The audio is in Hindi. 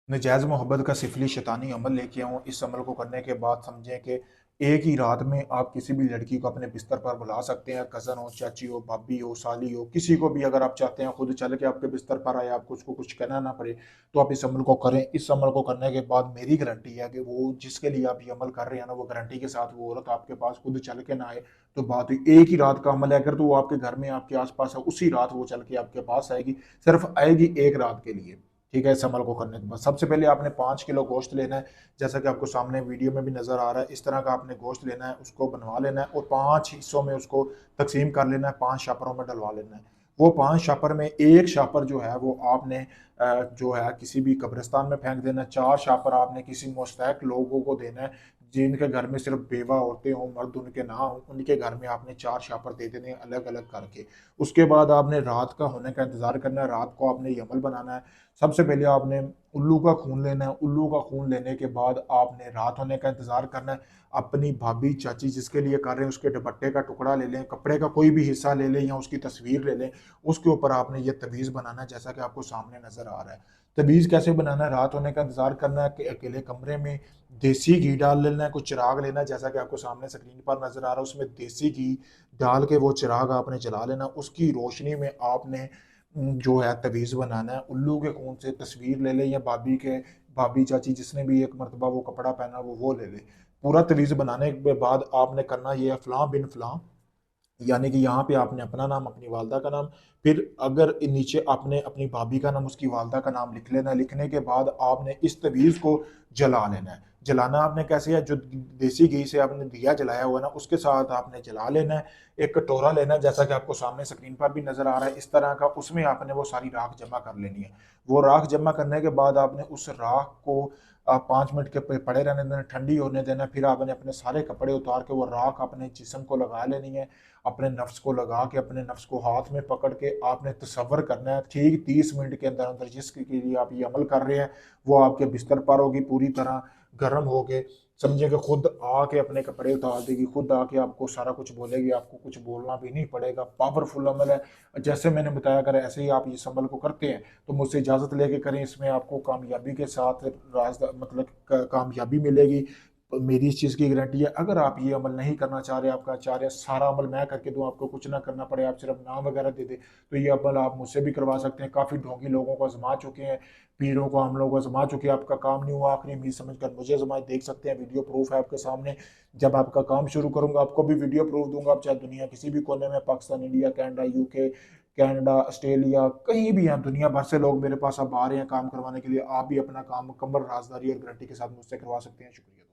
नजायज़ मोहब्बत का सिफली शैतानी अमल लेके आऊँ, इस अमल को करने के बाद समझें कि एक ही रात में आप किसी भी लड़की को अपने बिस्तर पर बुला सकते हैं। कज़न हो, चाची हो, भाभी हो, साली हो, किसी को भी अगर आप चाहते हैं खुद चल के आपके बिस्तर पर आए, आपको उसको कुछ कहना ना पड़े, तो आप इस अमल को करें। इस अमल को करने के बाद मेरी गारंटी है कि वो जिसके लिए आप ये अमल कर रहे हैं ना, वो गारंटी के साथ वो औरत आपके पास खुद चल के ना आए, तो बात हुई। एक ही रात का अमल है, अगर तो वो आपके घर में, आपके आस-पास है, उसी रात वो चल के आपके पास आएगी, सिर्फ़ आएगी एक रात के लिए। ठीक है, इस अमल को करने के बाद सबसे पहले आपने 5 किलो गोश्त लेना है, जैसा कि आपको सामने वीडियो में भी नज़र आ रहा है। इस तरह का आपने गोश्त लेना है, उसको बनवा लेना है और 5 हिस्सों में उसको तकसीम कर लेना है, 5 शापरों में डलवा लेना है। वो 5 शापर में 1 शापर जो है वो आपने जो है किसी भी कब्रिस्तान में फेंक देना है, 4 शापर आपने किसी मुस्तहक लोगों को देना है, जिनके घर में सिर्फ बेवा औरतें हों, मर्द उनके ना हों, उनके घर में आपने 4 शापर दे देने हैं अलग-अलग करके। उसके बाद आपने रात का होने का इंतज़ार करना है, रात को आपने ये अमल बनाना है। सबसे पहले आपने उल्लू का खून लेना है। उल्लू का खून लेने के बाद आपने रात होने का इंतज़ार करना है। अपनी भाभी, चाची जिसके लिए कर रहे हैं उसके दुपट्टे का टुकड़ा ले लें, कपड़े का कोई भी हिस्सा ले लें या उसकी तस्वीर ले लें। उसके ऊपर आपने ये तवीज़ बनाना है जैसा कि आपको सामने नज़र आ रहा है। तवीज़ कैसे बनाना है? रात होने का इंतज़ार करना है कि अकेले कमरे में देसी घी डाल लेना है, कुछ चिराग लेना है जैसा कि आपको सामने स्क्रीन पर नज़र आ रहा है, उसमें देसी घी डाल के वो चिराग आपने जला लेना। उसकी रोशनी में आपने जो है तवीज़ बनाना है। उल्लू के खून से तस्वीर ले लें या भाभी, चाची जिसने भी एक मर्तबा वो कपड़ा पहना वो ले ले। पूरा तवीज़ बनाने के बाद आपने करना ये है फ़लाँ बिन फ़लाँ, यानी कि यहाँ पे आपने अपना नाम, अपनी वालदा का नाम, फिर अगर नीचे आपने अपनी भाभी का नाम, उसकी वालदा का नाम लिख लेना है। लिखने के बाद आपने इस तवीज़ को जला लेना है। जलाना आपने कैसे है? जो देसी घी से आपने दिया जलाया हुआ है ना, उसके साथ आपने जला लेना है। एक कटोरा लेना है, जैसा कि आपको सामने स्क्रीन पर भी नज़र आ रहा है, इस तरह का। उसमें आपने वो सारी राख जमा कर लेनी है। वो राख जमा करने के बाद आपने उस राख को 5 मिनट के पड़े रहने देना, ठंडी होने देना। फिर आपने अपने सारे कपड़े उतार के वो राख अपने जिस्म को लगा लेनी है। अपने नफ्स को लगा के, अपने नफ्स को हाथ में पकड़ के आपने तसव्वुर करना है ठीक 30 मिनट के अंदर अंदर जिसके लिए आप ये अमल कर रहे हैं, वो आपके बिस्तर पर होगी, पूरी तरह गर्म हो के, समझे कि खुद आके अपने कपड़े उतार देगी, खुद आके आपको सारा कुछ बोलेगी, आपको कुछ बोलना भी नहीं पड़ेगा। पावरफुल अमल है। जैसे मैंने बताया, अगर ऐसे ही आप इस अमल को करते हैं तो मुझसे इजाज़त लेके करें। इसमें आपको कामयाबी के साथ मतलब कामयाबी मिलेगी। मेरी इस चीज़ की गारंटी है। अगर आप ये अमल नहीं करना चाह रहे, आपका चाह रहे सारा अमल मैं करके दूँ, आपको कुछ ना करना पड़े, आप सिर्फ नाम वगैरह दे दें, तो ये अमल आप मुझसे भी करवा सकते हैं। काफ़ी ढोंगी लोगों को आजमा चुके हैं, पीरों को, हम लोग को आजमा चुके हैं, आपका काम नहीं हुआ, आखिरी उम्मीद समझकर मुझे आजमाए। देख सकते हैं, वीडियो प्रूफ है आपके सामने। जब आपका काम शुरू करूंगा आपको भी वीडियो प्रूफ दूंगा। आप चाहे दुनिया किसी भी कोने में, Pakistan, India, Canada, UK, Canada, Australia, कहीं भी हैं, दुनिया भर से लोग मेरे पास अब आ रहे हैं काम करवाने के लिए। आप भी अपना काम मुकम्मल राजदारी और गारंटी के साथ मुझसे करवा सकते हैं। शुक्रिया।